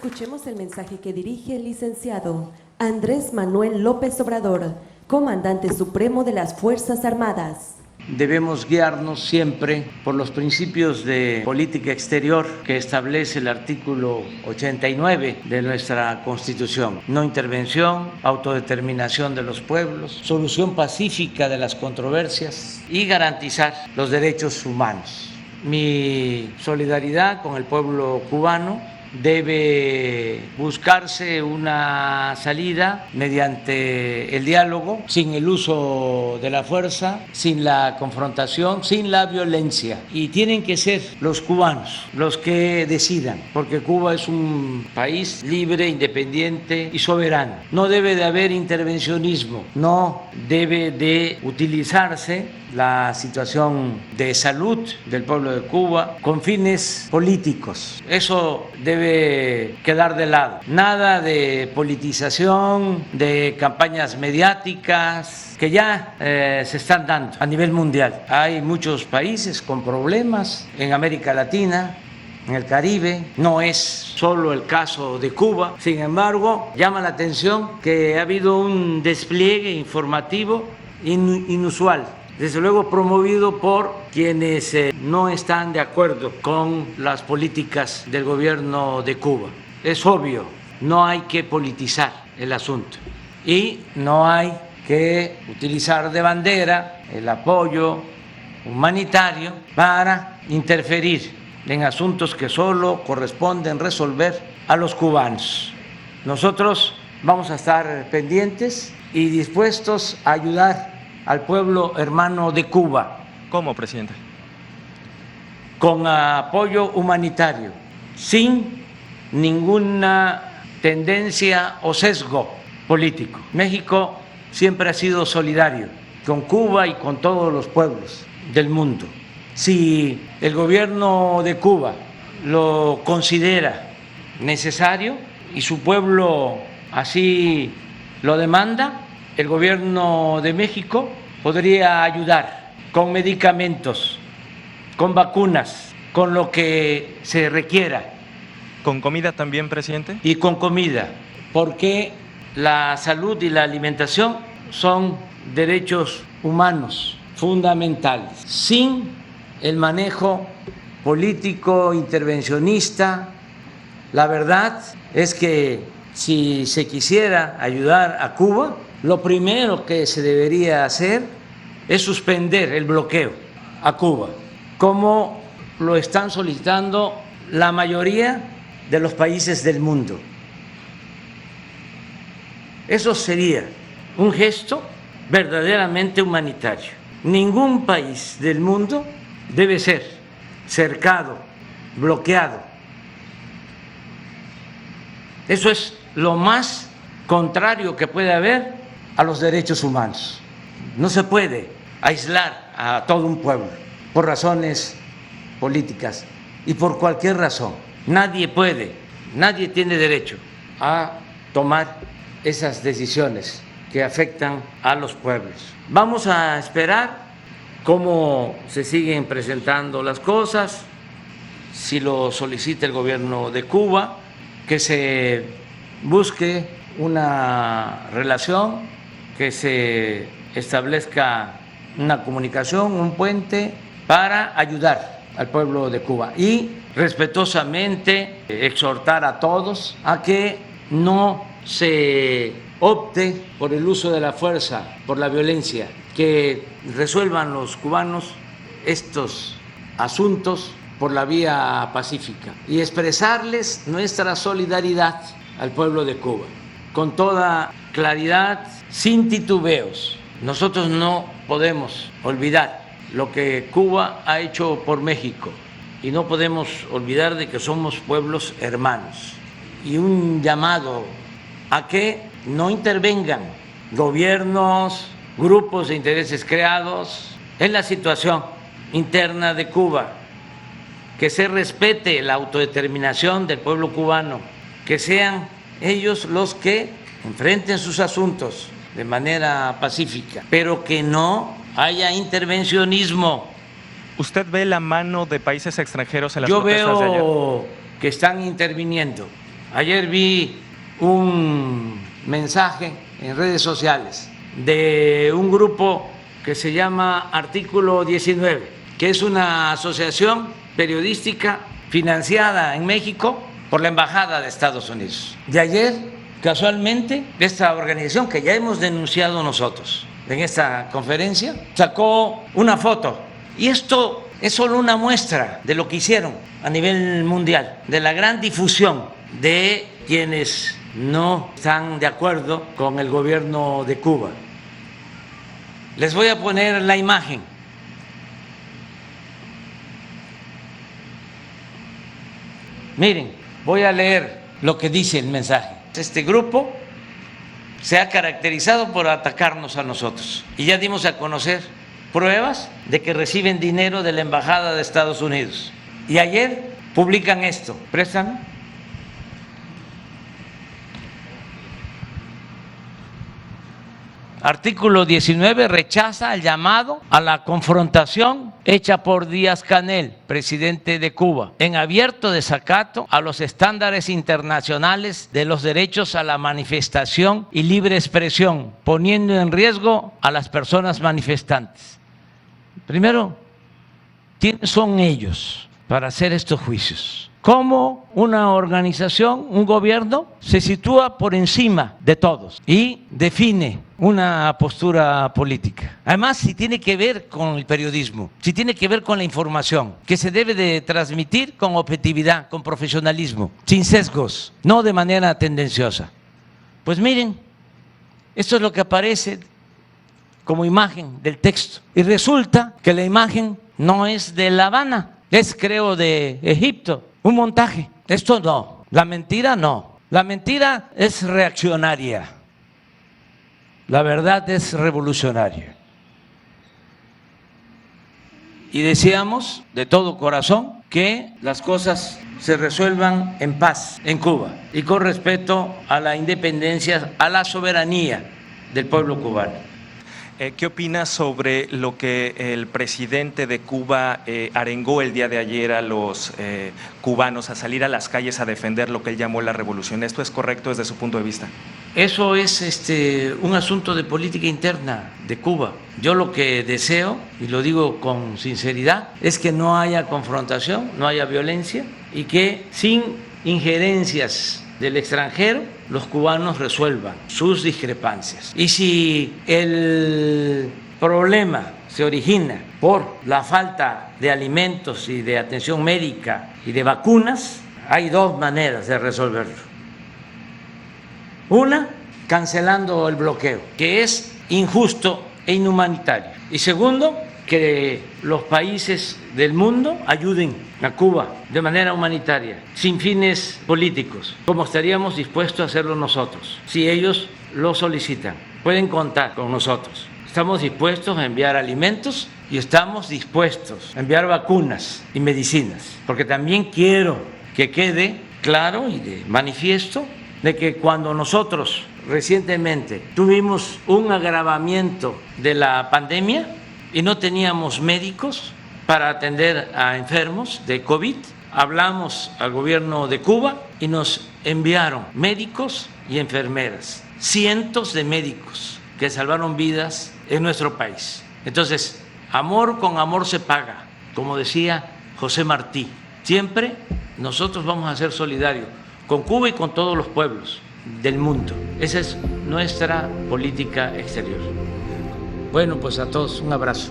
Escuchemos el mensaje que dirige el licenciado Andrés Manuel López Obrador, comandante supremo de las Fuerzas Armadas. Debemos guiarnos siempre por los principios de política exterior que establece el artículo 89 de nuestra Constitución. No intervención, autodeterminación de los pueblos, solución pacífica de las controversias y garantizar los derechos humanos. Mi solidaridad con el pueblo cubano. Debe buscarse una salida mediante el diálogo, sin el uso de la fuerza, sin la confrontación, sin la violencia. Y tienen que ser los cubanos los que decidan, porque Cuba es un país libre, independiente y soberano. No debe de haber intervencionismo, no debe de utilizarse la situación de salud del pueblo de Cuba con fines políticos. Eso debe quedar de lado. Nada de politización, de campañas mediáticas que ya se están dando a nivel mundial. Hay muchos países con problemas en América Latina, en el Caribe, no es solo el caso de Cuba. Sin embargo, llama la atención que ha habido un despliegue informativo inusual, desde luego promovido por quienes no están de acuerdo con las políticas del gobierno de Cuba. Es obvio, no hay que politizar el asunto y no hay que utilizar de bandera el apoyo humanitario para interferir en asuntos que solo corresponden resolver a los cubanos. Nosotros vamos a estar pendientes y dispuestos a ayudar al pueblo hermano de Cuba. ¿Cómo, presidente? Con apoyo humanitario, sin ninguna tendencia o sesgo político. México siempre ha sido solidario con Cuba y con todos los pueblos del mundo. Si el gobierno de Cuba lo considera necesario y su pueblo así lo demanda, el gobierno de México podría ayudar con medicamentos, con vacunas, con lo que se requiera. ¿Con comida también, presidente? Y con comida, porque la salud y la alimentación son derechos humanos fundamentales. Sin el manejo político intervencionista, la verdad es que si se quisiera ayudar a Cuba, lo primero que se debería hacer es suspender el bloqueo a Cuba, como lo están solicitando la mayoría de los países del mundo. Eso sería un gesto verdaderamente humanitario. Ningún país del mundo debe ser cercado, bloqueado. Eso es lo más contrario que puede haber a los derechos humanos. No se puede aislar a todo un pueblo por razones políticas y por cualquier razón. Nadie tiene derecho a tomar esas decisiones que afectan a los pueblos. Vamos a esperar cómo se siguen presentando las cosas, si lo solicita el gobierno de Cuba, que se busque una relación, que se establezca una comunicación, un puente para ayudar al pueblo de Cuba y respetuosamente exhortar a todos a que no se opte por el uso de la fuerza, por la violencia, que resuelvan los cubanos estos asuntos por la vía pacífica y expresarles nuestra solidaridad al pueblo de Cuba con toda claridad, sin titubeos. Nosotros no podemos olvidar lo que Cuba ha hecho por México y no podemos olvidar de que somos pueblos hermanos. Y un llamado a que no intervengan gobiernos, grupos de intereses creados en la situación interna de Cuba, que se respete la autodeterminación del pueblo cubano, que sean ellos los que enfrenten sus asuntos de manera pacífica, pero que no haya intervencionismo. ¿Usted ve la mano de países extranjeros en las Yo protestas de ayer? veo que están interviniendo Ayer vi un mensaje en redes sociales de un grupo que se llama Artículo 19, que es una asociación periodística financiada en México por la Embajada de Estados Unidos. De ayer, casualmente, esta organización que ya hemos denunciado nosotros en esta conferencia, sacó una foto. Y esto es solo una muestra de lo que hicieron a nivel mundial, de la gran difusión de quienes no están de acuerdo con el gobierno de Cuba. Les voy a poner la imagen. Miren, voy a leer lo que dice el mensaje. Este grupo se ha caracterizado por atacarnos a nosotros y ya dimos a conocer pruebas de que reciben dinero de la Embajada de Estados Unidos. Y ayer publican esto. ¿Préstame? Artículo 19 rechaza el llamado a la confrontación hecha por Díaz-Canel, presidente de Cuba, en abierto desacato a los estándares internacionales de los derechos a la manifestación y libre expresión, poniendo en riesgo a las personas manifestantes. Primero, ¿quiénes son ellos para hacer estos juicios? ¿Cómo una organización, un gobierno, se sitúa por encima de todos y define una postura política? Además, si tiene que ver con el periodismo, si tiene que ver con la información, que se debe de transmitir con objetividad, con profesionalismo, sin sesgos, no de manera tendenciosa. Pues miren, esto es lo que aparece como imagen del texto. Y resulta que la imagen no es de La Habana, es, creo, de Egipto. Un montaje. Esto no. La mentira no. La mentira es reaccionaria. La verdad es revolucionaria. Y deseamos de todo corazón que las cosas se resuelvan en paz en Cuba y con respeto a la independencia, a la soberanía del pueblo cubano. ¿Qué opina sobre lo que el presidente de Cuba arengó el día de ayer a los cubanos a salir a las calles a defender lo que él llamó la revolución? ¿Esto es correcto desde su punto de vista? Eso es un asunto de política interna de Cuba. Yo lo que deseo, y lo digo con sinceridad, es que no haya confrontación, no haya violencia y que sin injerencias del extranjero los cubanos resuelvan sus discrepancias. Y si el problema se origina por la falta de alimentos y de atención médica y de vacunas, hay dos maneras de resolverlo. Una, cancelando el bloqueo, que es injusto e inhumanitario. Y segundo, que los países del mundo ayuden a Cuba de manera humanitaria, sin fines políticos, como estaríamos dispuestos a hacerlo nosotros, si ellos lo solicitan. Pueden contar con nosotros. Estamos dispuestos a enviar alimentos y estamos dispuestos a enviar vacunas y medicinas, porque también quiero que quede claro y de manifiesto de que cuando nosotros recientemente tuvimos un agravamiento de la pandemia y no teníamos médicos para atender a enfermos de COVID, hablamos al gobierno de Cuba y nos enviaron médicos y enfermeras, cientos de médicos que salvaron vidas en nuestro país. Entonces, amor con amor se paga, como decía José Martí. Siempre nosotros vamos a ser solidarios con Cuba y con todos los pueblos del mundo. Esa es nuestra política exterior. Bueno, pues a todos un abrazo.